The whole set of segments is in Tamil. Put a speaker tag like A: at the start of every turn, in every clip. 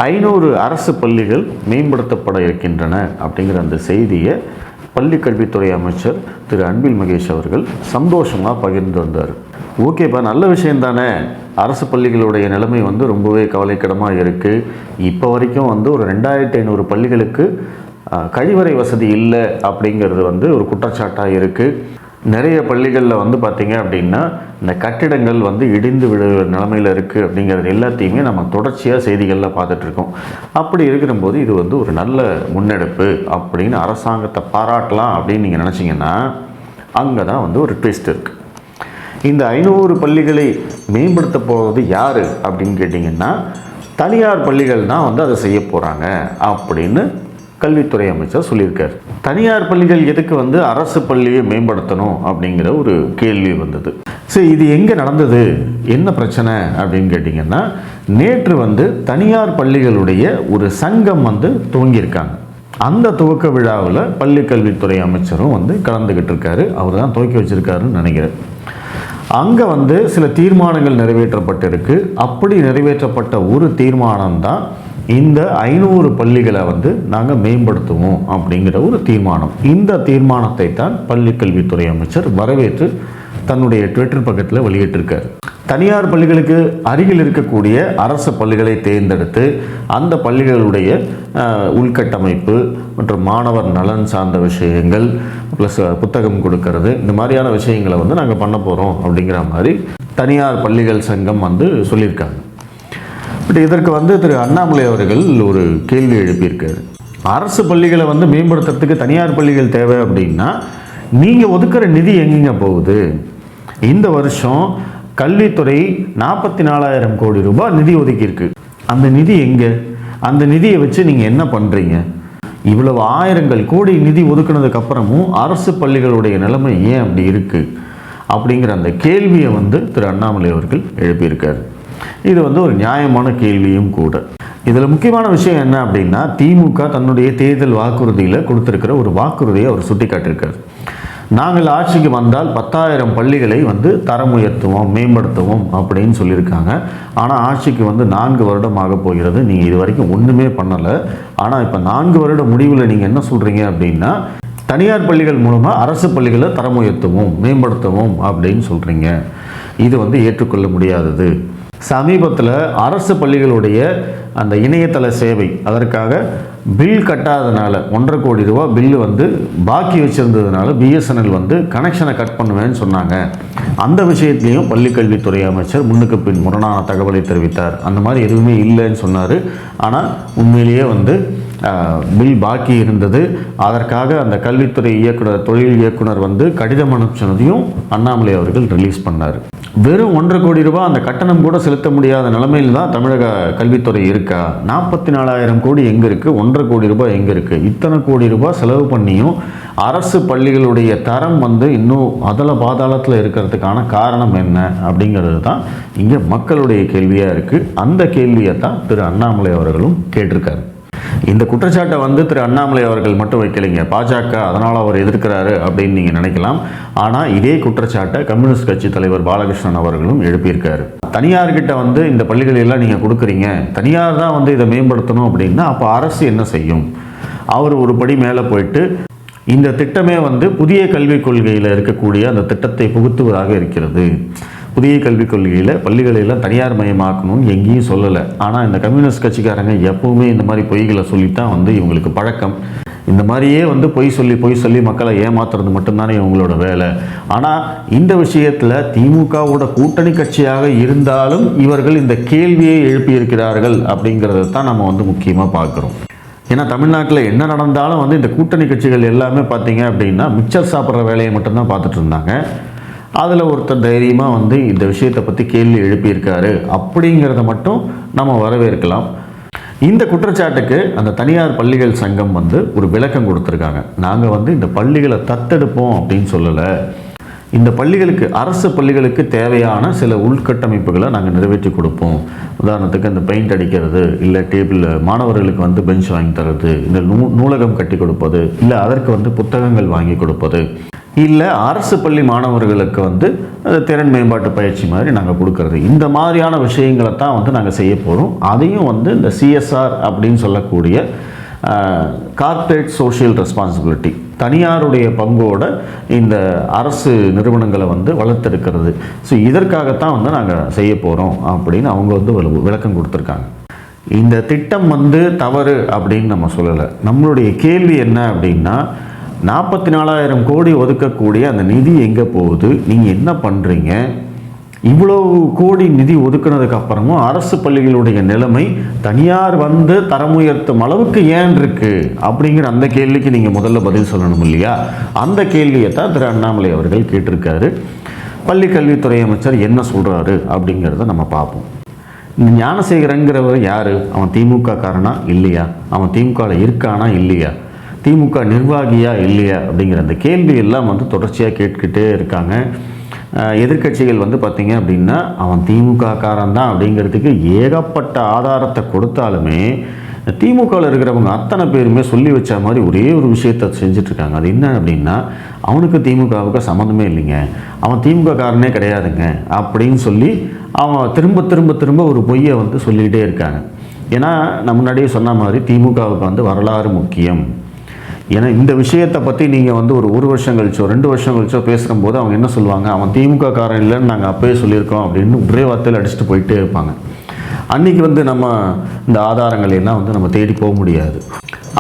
A: 500 அரசு பள்ளிகள் மேம்படுத்தப்பட இருக்கின்றன அப்படிங்கிற அந்த செய்தியை பள்ளிக்கல்வித்துறை அமைச்சர் திரு அன்பில் மகேஷ் அவர்கள் சந்தோஷமாக பகிர்ந்து வந்தார். ஓகேப்பா, நல்ல விஷயம் தானே. அரசு பள்ளிகளுடைய நிலைமை ரொம்பவே கவலைக்கிடமாக இருக்குது. இப்போ வரைக்கும் ஒரு 2500 பள்ளிகளுக்கு கழிவறை வசதி இல்லை அப்படிங்கிறது ஒரு குற்றச்சாட்டாக இருக்குது. நிறைய பள்ளிகளில் பார்த்திங்க அப்படின்னா இந்த கட்டிடங்கள் இடிந்து விழுகிற நிலமையில் இருக்குது அப்படிங்கிறது எல்லாத்தையுமே நம்ம தொடர்ச்சியாக செய்திகளில் பார்த்துட்ருக்கோம். அப்படி இருக்கிறபோது இது ஒரு நல்ல முன்னெடுப்பு அப்படின்னு அரசாங்கத்தை பாராட்டலாம் அப்படின்னு நீங்கள் நினச்சிங்கன்னா அங்கே தான் ஒரு ட்விஸ்ட் இருக்குது. இந்த 500 பள்ளிகளை மேம்படுத்த போகிறது யார் அப்படின்னு கேட்டிங்கன்னா தனியார் பள்ளிகள் தான் அதை செய்ய போகிறாங்க அப்படின்னு கல்வித்துறை அமைச்சர் சொல்லியிருக்கார். தனியார் பள்ளிகள் எதுக்கு அரசு பள்ளியை மேம்படுத்தணும் அப்படிங்கிற ஒரு கேள்வி வந்தது. சரி, இது எங்கே நடந்தது, என்ன பிரச்சனை அப்படின்னு கேட்டிங்கன்னா நேற்று தனியார் பள்ளிகளுடைய ஒரு சங்கம் துவங்கியிருக்காங்க. அந்த துவக்க விழாவில் பள்ளி கல்வித்துறை அமைச்சரும் கலந்துக்கிட்டு இருக்காரு. அவர் தான் துவக்கி வச்சிருக்காருன்னு நினைக்கிறேன். அங்கே சில தீர்மானங்கள் நிறைவேற்றப்பட்டிருக்கு. அப்படி நிறைவேற்றப்பட்ட ஒரு தீர்மானம் தான் இந்த 500 பள்ளிகளை நாங்கள் மேம்படுத்துவோம் அப்படிங்கிற ஒரு தீர்மானம். இந்த தீர்மானத்தை தான் பள்ளி கல்வித்துறை அமைச்சர் வரவேற்று தன்னுடைய ட்விட்டர் பக்கத்தில் வெளியிட்டிருக்கார். தனியார் பள்ளிகளுக்கு அருகில் இருக்கக்கூடிய அரசு பள்ளிகளை தேர்ந்தெடுத்து அந்த பள்ளிகளுடைய உள்கட்டமைப்பு மற்றும் மாணவர் நலன் சார்ந்த விஷயங்கள் ப்ளஸ் புத்தகம் கொடுக்கறது, இந்த மாதிரியான விஷயங்களை நாங்கள் பண்ண போகிறோம் அப்படிங்கிற மாதிரி தனியார் பள்ளிகள் சங்கம் சொல்லியிருக்காங்க. பட் இதற்கு திரு அண்ணாமலை அவர்கள் ஒரு கேள்வி எழுப்பியிருக்காரு. அரசு பள்ளிகளை மேம்படுத்துறதுக்கு தனியார் பள்ளிகள் தேவை அப்படின்னா நீங்கள் ஒதுக்குற நிதி எங்கெங்க போகுது? இந்த வருஷம் கல்வித்துறை 44,000 கோடி ரூபாய் நிதி ஒதுக்கியிருக்கு. அந்த நிதி எங்கே? அந்த நிதியை வச்சு நீங்கள் என்ன பண்ணுறீங்க? இவ்வளவு ஆயிரங்கள் கோடி நிதி ஒதுக்குனதுக்கு அப்புறமும் அரசு பள்ளிகளுடைய நிலைமை ஏன் அப்படி இருக்குது அப்படிங்கிற அந்த கேள்வியை திரு அண்ணாமலை அவர்கள் எழுப்பியிருக்காரு. இது ஒரு நியாயமான கேள்வியும் கூட. இதில் முக்கியமான விஷயம் என்ன அப்படின்னா திமுக தன்னுடைய தேர்தல் வாக்குறுதியில் கொடுத்துருக்கிற ஒரு வாக்குறுதியை அவர் சுட்டி காட்டியிருக்கார். நாங்கள் ஆட்சிக்கு வந்தால் 10,000 பள்ளிகளை தரம் உயர்த்துவோம், மேம்படுத்துவோம் அப்படின்னு சொல்லியிருக்காங்க. ஆனால் ஆட்சிக்கு 4 வருடம் ஆக போகிறது. நீங்கள் இது வரைக்கும் ஒன்றுமே பண்ணலை. ஆனால் இப்போ 4 வருட முடிவில் நீங்கள் என்ன சொல்கிறீங்க அப்படின்னா தனியார் பள்ளிகள் மூலமாக அரசு பள்ளிகளை தரம் உயர்த்துவோம், மேம்படுத்துவோம் அப்படின்னு சொல்கிறீங்க. இது ஏற்றுக்கொள்ள முடியாதது. சமீபத்தில் அரசு பள்ளிகளுடைய அந்த இணையதள சேவை அதற்காக பில் கட்டாதனால 1.5 கோடி ரூபா பில்லு பாக்கி வச்சுருந்ததுனால பிஎஸ்என்எல் கனெக்ஷனை கட் பண்ணுவேன்னு சொன்னாங்க. அந்த விஷயத்துலேயும் பள்ளிக்கல்வித்துறை அமைச்சர் முன்னுக்கு பின் முரணான தகவலை தெரிவித்தார். அந்த மாதிரி எதுவுமே இல்லைன்னு சொன்னார். ஆனால் உண்மையிலேயே பில் பாக்கி இருந்தது. அதற்காக அந்த கல்வித்துறை இயக்குனர், தொழில் இயக்குனர் கடிதம் அனுப்பிச்சதையும் அண்ணாமலை அவர்கள் ரிலீஸ் பண்ணார். வெறும் 1.5 கோடி ரூபாய் அந்த கட்டணம் கூட செலுத்த முடியாத நிலைமையில் தான் தமிழக கல்வித்துறை இருக்கா? 44,000 கோடி எங்கே இருக்குது? 1.5 கோடி ரூபாய் எங்கே இருக்குது? இத்தனை கோடி ரூபாய் செலவு பண்ணியும் அரசு பள்ளிகளுடைய தரம் இன்னும் அதல பாதாளத்தில் இருக்கிறதுக்கான காரணம் என்ன அப்படிங்கிறது தான் இங்கே மக்களுடைய கேள்வியாக இருக்குது. அந்த கேள்வியை தான் திரு அண்ணாமலை அவர்களும் கேட்டிருக்காரு. இந்த குற்றச்சாட்டை திரு அண்ணாமலை அவர்கள் மட்டும் வைக்கலைங்க, பாஜக அதனால் அவர் எதிர்க்கிறாரு அப்படின்னு நீங்கள் நினைக்கலாம். ஆனால் இதே குற்றச்சாட்டை கம்யூனிஸ்ட் கட்சி தலைவர் பாலகிருஷ்ணன் அவர்களும் எழுப்பியிருக்காரு. தனியார்கிட்ட இந்த பள்ளிகளெல்லாம் நீங்கள் கொடுக்குறீங்க, தனியார் தான் இதை மேம்படுத்தணும் அப்படின்னா அப்போ அரசு என்ன செய்யும்? அவர் ஒரு படி மேலே போயிட்டு இந்த திட்டமே புதிய கல்விக் கொள்கையில் இருக்கக்கூடிய அந்த திட்டத்தை புகுத்துவதாக இருக்கிறது. புதிய கல்விக் கொள்கையில் பள்ளிகளெல்லாம் தனியார் மயமாக்கணும்னு எங்கேயும் சொல்லலை. ஆனால் இந்த கம்யூனிஸ்ட் கட்சிக்காரங்க எப்பவுமே இந்த மாதிரி பொய்களை சொல்லித்தான் இவங்களுக்கு பழக்கம். இந்த மாதிரியே பொய் சொல்லி மக்களை ஏமாத்துறது மட்டும்தானே இவங்களோட வேலை. ஆனால் இந்த விஷயத்தில் திமுகவோட கூட்டணி கட்சியாக இருந்தாலும் இவர்கள் இந்த கேள்வியை எழுப்பியிருக்கிறார்கள் அப்படிங்கிறத தான் நம்ம முக்கியமாக பார்க்குறோம். ஏன்னா தமிழ்நாட்டில் என்ன நடந்தாலும் இந்த கூட்டணி கட்சிகள் எல்லாமே பார்த்தீங்க அப்படின்னா மிக்சர் சாப்பிட்ற வேலையை மட்டும்தான் பார்த்துட்டு இருந்தாங்க. அதில் ஒருத்தர் தைரியமாக இந்த விஷயத்தை பற்றி கேள்வி எழுப்பியிருக்காரு அப்படிங்கிறத மட்டும் நம்ம வரவேற்கலாம். இந்த குற்றச்சாட்டுக்கு அந்த தனியார் பள்ளிகள் சங்கம் ஒரு விளக்கம் கொடுத்துருக்காங்க. நாங்கள் இந்த பள்ளிகளை தத்தெடுப்போம் அப்படின்னு சொல்லலை. இந்த பள்ளிகளுக்கு, அரசு பள்ளிகளுக்கு தேவையான சில உள்கட்டமைப்புகளை நாங்கள் நிறைவேற்றி கொடுப்போம். உதாரணத்துக்கு இந்த பெயிண்ட் அடிக்கிறது, இல்லை டேபிள் மாணவர்களுக்கு பெஞ்ச் வாங்கி தரது, இந்த நூலகம் கட்டி கொடுப்பது, இல்லை அதற்கு புத்தகங்கள் வாங்கி கொடுப்பது, இல்லை அரசு பள்ளி மாணவர்களுக்கு வந்து திறன் மேம்பாட்டு பயிற்சி மாதிரி நாங்கள் கொடுக்கறது. இந்த மாதிரியான விஷயங்களை தான் வந்து நாங்கள் செய்ய போகிறோம். அதையும் வந்து இந்த சிஎஸ்ஆர் அப்படின்னு சொல்லக்கூடிய கார்ப்பரேட் சோஷியல் ரெஸ்பான்சிபிலிட்டி, தனியாருடைய பங்கோட இந்த அரசு நிறுவனங்களை வந்து வளர்த்தெடுக்கிறது. ஸோ இதற்காகத்தான் வந்து நாங்கள் செய்ய போகிறோம் அப்படின்னு அவங்க வந்து விளக்கம் கொடுத்துருக்காங்க. இந்த திட்டம் வந்து தவறு அப்படின்னு நம்ம சொல்லலை. நம்மளுடைய கேள்வி என்ன அப்படின்னா, 44,000 கோடி ஒதுக்கக்கூடிய அந்த நிதி எங்கே போகுது, நீங்கள் என்ன பண்ணுறீங்க, இவ்வளவு கோடி நிதி ஒதுக்குனதுக்கு அப்புறமும் அரசு பள்ளிகளுடைய நிலைமை தனியார் வந்து தரம் உயர்த்தும் அளவுக்கு ஏன் இருக்கு அப்படிங்கிற அந்த கேள்விக்கு நீங்கள் முதல்ல பதில் சொல்லணும் இல்லையா? அந்த கேள்வியை தான் திரு அண்ணாமலை அவர்கள் கேட்டிருக்காரு. பள்ளி கல்வித்துறை அமைச்சர் என்ன சொல்கிறாரு அப்படிங்கிறத நம்ம பார்ப்போம். இந்த ஞானசேகரங்கிறவர் யார்? அவன் திமுக காரனா இல்லையா? அவன் திமுகவில் இருக்கானா இல்லையா? திமுக நிர்வாகியா இல்லையா அப்படிங்கிற அந்த கேள்வி எல்லாம் வந்து தொடர்ச்சியாக கேட்டுக்கிட்டே இருக்காங்க. எதிர்க்கட்சிகள் வந்து பார்த்திங்க அப்படின்னா அவன் திமுக காரன் தான் அப்படிங்கிறதுக்கு ஏகப்பட்ட ஆதாரத்தை கொடுத்தாலுமே திமுகவில் இருக்கிறவங்க அத்தனை பேருமே சொல்லி வச்ச மாதிரி ஒரே ஒரு விஷயத்தை செஞ்சிட்ருக்காங்க. அது என்ன அப்படின்னா, அவனுக்கு திமுகவுக்கு சம்மந்தமே இல்லைங்க, அவன் திமுக காரனே கிடையாதுங்க அப்படின்னு சொல்லி அவன் திரும்ப திரும்ப திரும்ப ஒரு பொய்யை வந்து சொல்லிக்கிட்டே இருக்காங்க. ஏன்னா நான் முன்னாடியே சொன்ன மாதிரி திமுகவுக்கு வந்து வரலாறு முக்கியம். ஏன்னா இந்த விஷயத்தை பற்றி நீங்கள் வந்து ஒரு வருஷம் கழிச்சோ 2 வருஷம் கழிச்சோ பேசும்போது அவங்க என்ன சொல்லுவாங்க, அவன் திமுக காரன் இல்லைன்னு நாங்கள் அப்போயே சொல்லியிருக்கோம் அப்படின்னு ஒரே வார்த்தையில் அடிச்சுட்டு போயிட்டே இருப்பாங்க. அன்றைக்கி வந்து நம்ம இந்த ஆதாரங்கள் எல்லாம் வந்து நம்ம தேடி போக முடியாது.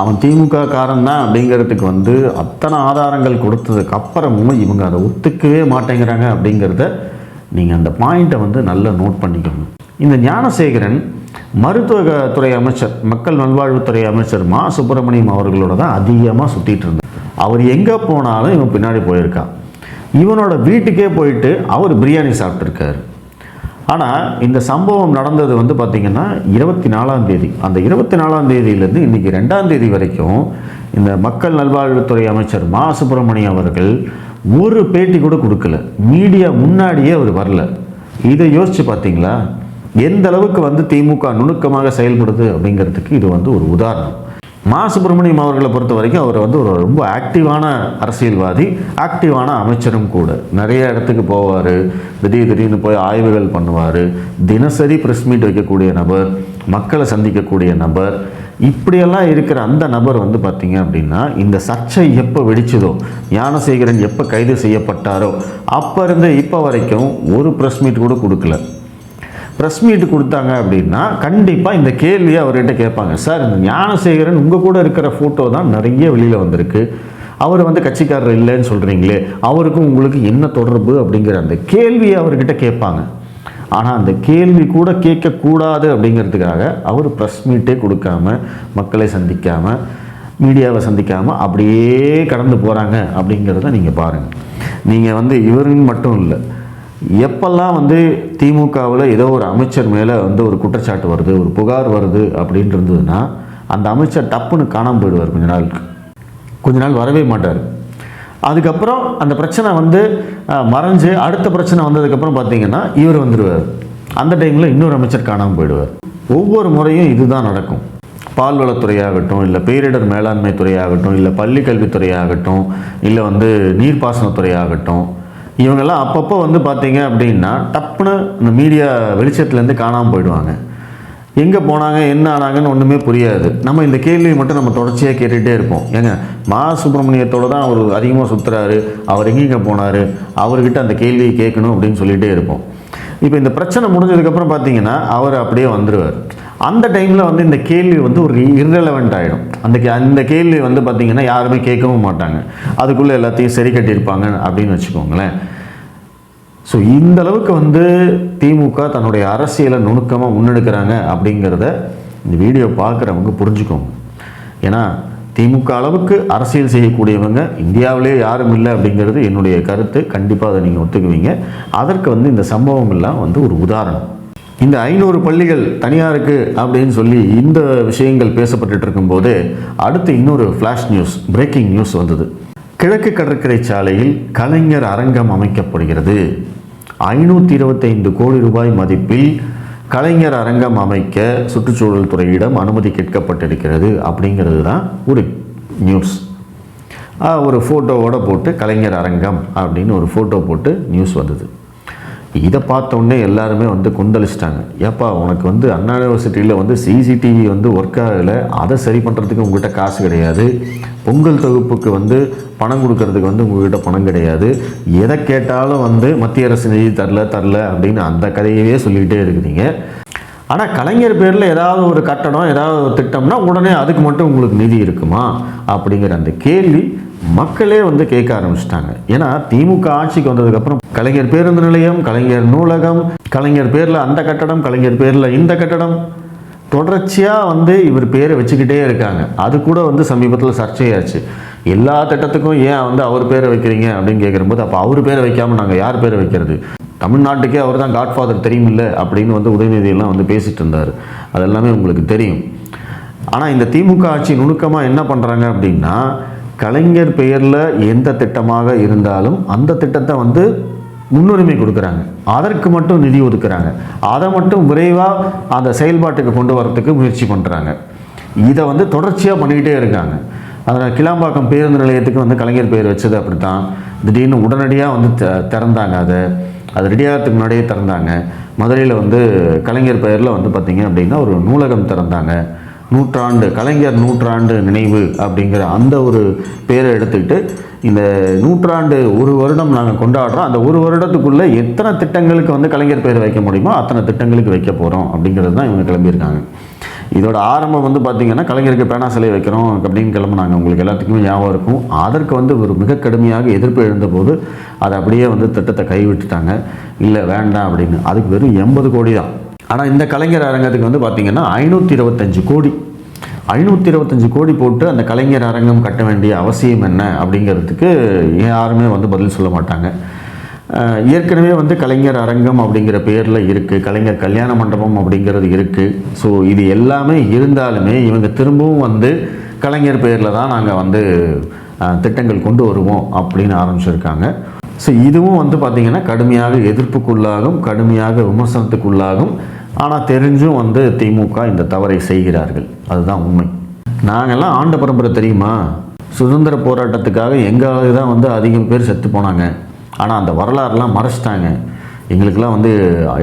A: அவன் திமுக காரன் தான் அப்படிங்கிறதுக்கு வந்து அத்தனை ஆதாரங்கள் கொடுத்ததுக்கு அப்புறமும் இவங்க அதை ஒத்துக்கவே மாட்டேங்கிறாங்க அப்படிங்கிறத நீங்கள் அந்த பாயிண்ட்டை வந்து நல்லா நோட் பண்ணிக்கணும். இந்த ஞானசேகரன் மருத்துவத்துறை அமைச்சர், மக்கள் நல்வாழ்வுத்துறை அமைச்சர் மா சுப்பிரமணியம் அவர்களோட தான் அதிகமாக சுற்றிட்டு இருந்தார். அவர் எங்கே போனாலும் இவன் பின்னாடி போயிருக்கான். இவனோட வீட்டுக்கே போயிட்டு அவர் பிரியாணி சாப்பிட்ருக்காரு. ஆனால் இந்த சம்பவம் நடந்தது வந்து பார்த்திங்கன்னா 24ஆம் தேதி. அந்த 24ஆம் தேதியிலேருந்து இன்றைக்கி 2ஆம் தேதி வரைக்கும் இந்த மக்கள் நல்வாழ்வுத்துறை அமைச்சர் மா சுப்பிரமணியம் அவர்கள் ஒரு பேட்டி கூட கொடுக்கல. மீடியா முன்னாடியே அவர் வரல. இதை யோசித்து பார்த்தீங்களா? எந்த அளவுக்கு வந்து திமுக நுணுக்கமாக செயல்படுது அப்படிங்கிறதுக்கு இது வந்து ஒரு உதாரணம். மா சுப்பிரமணியம் அவர்களை பொறுத்த வரைக்கும் அவர் வந்து ஒரு ரொம்ப ஆக்டிவான அரசியல்வாதி, ஆக்டிவான அமைச்சரும் கூட. நிறைய இடத்துக்கு போவார், திடீர்னு போய் ஆய்வுகள் பண்ணுவார், தினசரி ப்ரெஸ் மீட் வைக்கக்கூடிய நபர், மக்களை சந்திக்கக்கூடிய நபர். இப்படியெல்லாம் இருக்கிற அந்த நபர் வந்து பார்த்திங்க அப்படின்னா இந்த சர்ச்சை எப்போ வெடிச்சதோ, ஞானசேகரன் எப்போ கைது செய்யப்பட்டாரோ அப்போ இருந்து இப்போ வரைக்கும் ஒரு ப்ரெஸ் மீட் கூட கொடுக்கல. ப்ரெஸ் மீட்டு கொடுத்தாங்க அப்படின்னா கண்டிப்பாக இந்த கேள்வியை அவர்கிட்ட கேட்பாங்க. சார், இந்த ஞானசேகரன் உங்கள் கூட இருக்கிற ஃபோட்டோ தான் நிறைய வெளியில் வந்திருக்கு, அவர் வந்து கட்சிக்காரர் இல்லைன்னு சொல்கிறீங்களே, அவருக்கும் உங்களுக்கு என்ன தொடர்பு அப்படிங்கிற அந்த கேள்வியை அவர்கிட்ட கேட்பாங்க. ஆனால் அந்த கேள்வி கூட கேட்கக்கூடாது அப்படிங்கிறதுக்காக அவர் ப்ரெஸ் மீட்டே கொடுக்காம, மக்களை சந்திக்காமல், மீடியாவை சந்திக்காமல் அப்படியே கடந்து போகிறாங்க அப்படிங்கிறத நீங்கள் பாருங்கள். நீங்கள் வந்து இவருன்னு மட்டும் இல்லை, எப்பெல்லாம் வந்து திமுகவில் ஏதோ ஒரு அமைச்சர் மேலே வந்து ஒரு குற்றச்சாட்டு வருது, ஒரு புகார் வருது அப்படின்னு இருந்ததுன்னா அந்த அமைச்சர் டப்புன்னு காணாமல் போயிடுவார். கொஞ்ச நாள் வரவே மாட்டார். அதுக்கப்புறம் அந்த பிரச்சனை வந்து மறைஞ்சு அடுத்த பிரச்சனை வந்ததுக்கப்புறம் பார்த்தீங்கன்னா இவர் வந்துடுவார். அந்த டைமில் இன்னொரு அமைச்சர் காணாமல் போயிடுவார். ஒவ்வொரு முறையும் இதுதான் நடக்கும். பால்வளத்துறையாகட்டும், இல்லை பேரிடர் மேலாண்மை துறையாகட்டும், இல்லை பள்ளி கல்வித்துறையாகட்டும், இல்லை வந்து நீர்ப்பாசனத்துறையாகட்டும், இவங்கெல்லாம் அப்பப்போ வந்து பார்த்தீங்க அப்படின்னா டப்புன்னு இந்த மீடியா வெளிச்சத்துலேருந்து காணாமல் போயிடுவாங்க. எங்கே போனாங்க, என்ன ஆனாங்கன்னு ஒன்றுமே புரியாது. நம்ம இந்த கேள்வியை மட்டும் நம்ம தொடர்ச்சியாக கேட்டுகிட்டே இருப்போம். ஏங்க, மா சுப்பிரமணியத்தோடு தான் அவர் அதிகமாக சுற்றுறாரு, அவர் எங்கெங்கே போனார், அவர்கிட்ட அந்த கேள்வியை கேட்கணும் அப்படின்னு சொல்லிகிட்டே இருப்போம். இப்போ இந்த பிரச்சனை முடிஞ்சதுக்கப்புறம் பார்த்தீங்கன்னா அவர் அப்படியே வந்துடுவார். அந்த டைமில் வந்து இந்த கேள்வி வந்து ஒரு இர்ரெலவெண்ட் ஆகிடும். அந்த கேள்வி வந்து பார்த்திங்கன்னா யாருமே கேட்கவும் மாட்டாங்க, அதுக்குள்ளே எல்லாத்தையும் சரி கட்டியிருப்பாங்க அப்படின்னு வச்சுக்கோங்களேன். ஸோ இந்த அளவுக்கு வந்து திமுக தன்னுடைய அரசியலை நுணுக்கமாக முன்னெடுக்கிறாங்க அப்படிங்கிறத இந்த வீடியோ பார்க்குறவங்க புரிஞ்சுக்கோங்க. ஏன்னா திமுக அளவுக்கு அரசியல் செய்யக்கூடியவங்க இந்தியாவிலே யாரும் இல்லை அப்படிங்கிறது என்னுடைய கருத்து. கண்டிப்பாக அதை நீங்கள் ஒத்துக்குவீங்க. அதற்கு வந்து இந்த சம்பவம் எல்லாம் வந்து ஒரு உதாரணம். இந்த 500 பள்ளிகள் தனியாருக்கு அப்படின்னு சொல்லி இந்த விஷயங்கள் பேசப்பட்டு இருக்கும்போது அடுத்து இன்னொரு ஃப்ளாஷ் நியூஸ், பிரேக்கிங் நியூஸ் வந்தது. கிழக்கு கடற்கரை சாலையில் கலைஞர் அரங்கம் அமைக்கப்படுகிறது. 525 கோடி ரூபாய் மதிப்பில் கலைஞர் அரங்கம் அமைக்க சுற்றுச்சூழல் துறையிடம் அனுமதி கேட்கப்பட்டிருக்கிறது அப்படிங்கிறது தான் ஒரு நியூஸ். ஒரு ஃபோட்டோவோடு போட்டு கலைஞர் அரங்கம் அப்படின்னு ஒரு ஃபோட்டோ போட்டு நியூஸ் வந்தது. இதை பார்த்தோன்னே எல்லாருமே வந்து கொந்தளிச்சிட்டாங்க. ஏப்பா உனக்கு வந்து அண்ணா யூனிவர்சிட்டியில் வந்து சிசிடிவி வந்து ஒர்க் ஆகலை, அதை சரி பண்ணுறதுக்கு உங்கள்கிட்ட காசு கிடையாது, பொங்கல் தொகுப்புக்கு வந்து பணம் கொடுக்கறதுக்கு வந்து உங்கள்கிட்ட பணம் கிடையாது, எதை கேட்டாலும் வந்து மத்திய அரசு நிதி தரல அப்படின்னு அந்த கதையவே சொல்லிக்கிட்டே இருக்குதுங்க. ஆனால் கலைஞர் பேரில் ஏதாவது ஒரு கட்டணம் ஏதாவது ஒரு திட்டம்னா உடனே அதுக்கு மட்டும் உங்களுக்கு நிதி இருக்குமா அப்படிங்கிற அந்த கேள்வி மக்களே வந்து கேட்க ஆரம்பிச்சிட்டாங்க. ஏன்னா திமுக ஆட்சிக்கு வந்ததுக்கப்புறம் கலைஞர் பேருந்து நிலையம், கலைஞர் நூலகம், கலைஞர் பேரில் அந்த கட்டடம், கலைஞர் பேரில் இந்த கட்டடம், தொடர்ச்சியாக வந்து இவர் பேரை வச்சுக்கிட்டே இருக்காங்க. அது கூட வந்து சமீபத்தில் சர்ச்சையாச்சு. எல்லா திட்டத்துக்கும் ஏன் வந்து அவர் பேரை வைக்கிறீங்க அப்படின்னு கேட்கும்போது, அப்போ அவர் பேரை வைக்காமல் நாங்கள் யார் பேரை வைக்கிறது, தமிழ்நாட்டுக்கே அவர் தான் காட்ஃபாதர் தெரியுமில்ல அப்படின்னு வந்து உதயநிதியெல்லாம் வந்து பேசிகிட்டு இருந்தார். அதெல்லாமே உங்களுக்கு தெரியும். ஆனால் இந்த திமுக ஆட்சி நுணுக்கமாக என்ன பண்ணுறாங்க அப்படின்னா, கலைஞர் பெயரில் எந்த திட்டமாக இருந்தாலும் அந்த திட்டத்தை வந்து முன்னுரிமை கொடுக்குறாங்க, அதற்கு மட்டும் நிதி ஒதுக்குறாங்க, அதை மட்டும் விரைவாக அந்த செயல்பாட்டுக்கு கொண்டு வரத்துக்கு முயற்சி பண்ணுறாங்க. இதை வந்து தொடர்ச்சியாக பண்ணிக்கிட்டே இருக்காங்க. அதனால் கிளாம்பாக்கம் பேருந்து நிலையத்துக்கு வந்து கலைஞர் பெயர் வச்சது அப்படி தான். திடீர்னு உடனடியாக வந்து திறந்தாங்க. அது ரெடியாகிறதுக்கு முன்னாடியே திறந்தாங்க. மதுரையில் வந்து கலைஞர் பெயரில் வந்து பார்த்திங்க அப்படின்னா ஒரு நூலகம் திறந்தாங்க. கலைஞர் நூற்றாண்டு நினைவு அப்படிங்கிற அந்த ஒரு பேரை எடுத்துக்கிட்டு இந்த நூற்றாண்டு ஒரு வருடம் நாங்கள் கொண்டாடுறோம், அந்த ஒரு வருடத்துக்குள்ளே எத்தனை திட்டங்களுக்கு வந்து கலைஞர் பெயர் வைக்க முடியுமோ அத்தனை திட்டங்களுக்கு வைக்க போகிறோம் அப்படிங்கிறது தான் இவங்க கிளம்பியிருக்காங்க. இதோட ஆரம்பம் வந்து பார்த்திங்கன்னா கலைஞருக்கு பேனா சிலை வைக்கிறோம் அப்படின்னு கிளம்புனாங்க. உங்களுக்கு எல்லாத்துக்குமே ஞாபகம் இருக்கும். அதற்கு வந்து ஒரு மிக கடுமையாக எதிர்ப்பு எழுந்தபோது அதை அப்படியே வந்து திட்டத்தை கைவிட்டுட்டாங்க. இல்லை வேண்டாம் அப்படின்னு. அதுக்கு வெறும் 80 கோடி தான். ஆனால் இந்த கலைஞர் அரங்கத்துக்கு வந்து பார்த்திங்கன்னா 525 கோடி 525 கோடி போட்டு அந்த கலைஞர் அரங்கம் கட்ட வேண்டிய அவசியம் என்ன அப்படிங்கிறதுக்கு யாருமே வந்து பதில் சொல்ல மாட்டாங்க. ஏற்கனவே வந்து கலைஞர் அரங்கம் அப்படிங்கிற பேரில் இருக்குது, கலைஞர் கல்யாண மண்டபம் அப்படிங்கிறது இருக்குது. ஸோ இது எல்லாமே இருந்தாலுமே இவங்க திரும்பவும் வந்து கலைஞர் பேரில் தான் நாங்கள் வந்து திட்டங்கள் கொண்டு வருவோம் அப்படின்னு ஆரம்பிச்சிருக்காங்க. ஸோ இதுவும் வந்து பார்த்திங்கன்னா கடுமையாக எதிர்ப்புக்குள்ளாகும், கடுமையாக விமர்சனத்துக்குள்ளாகும். ஆனால் தெரிஞ்சும் வந்து திமுக இந்த தவறை செய்கிறார்கள். அதுதான் உண்மை. நாங்கள்லாம் ஆண்ட பரம்பரை தெரியுமா, சுதந்திர போராட்டத்துக்காக எங்களுக்கு தான் வந்து அதிகம் பேர் செத்து போனாங்க. ஆனால் அந்த வரலாறுலாம் மறைச்சிட்டாங்க. எங்களுக்கெல்லாம் வந்து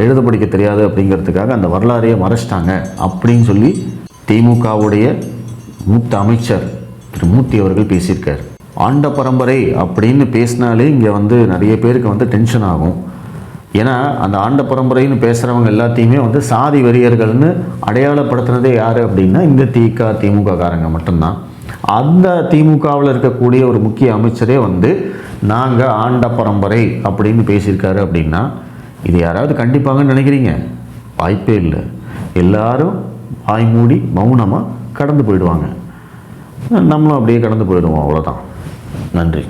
A: எழுத படிக்க தெரியாது அப்படிங்கிறதுக்காக அந்த வரலாறையே மறைச்சிட்டாங்க அப்படின்னு சொல்லி திமுகவுடைய மூத்த அமைச்சர் திரு மூர்த்தி அவர்கள் பேசியிருக்கார். ஆண்ட பரம்பரை அப்படின்னு பேசினாலே இங்கே வந்து நிறைய பேருக்கு வந்து டென்ஷன் ஆகும். ஏன்னா அந்த ஆண்ட பரம்பரைன்னு பேசுகிறவங்க எல்லாத்தையுமே வந்து சாதி வெறியர்கள்னு அடையாளப்படுத்தினதே யார் அப்படின்னா இந்த திமுக காரங்க மட்டும்தான். அந்த திமுகவில் இருக்கக்கூடிய ஒரு முக்கிய அமைச்சரே வந்து நாங்கள் ஆண்ட பரம்பரை அப்படின்னு பேசியிருக்காரு அப்படின்னா இது யாராவது கண்டிப்பாங்கன்னு நினைக்கிறீங்க? வாய்ப்பே இல்லை. எல்லாரும் வாய் மூடி மௌனமாக கடந்து போயிடுவாங்க. நம்மளும் அப்படியே கடந்து போயிடுவோம். அவ்வளோதான். நன்றி.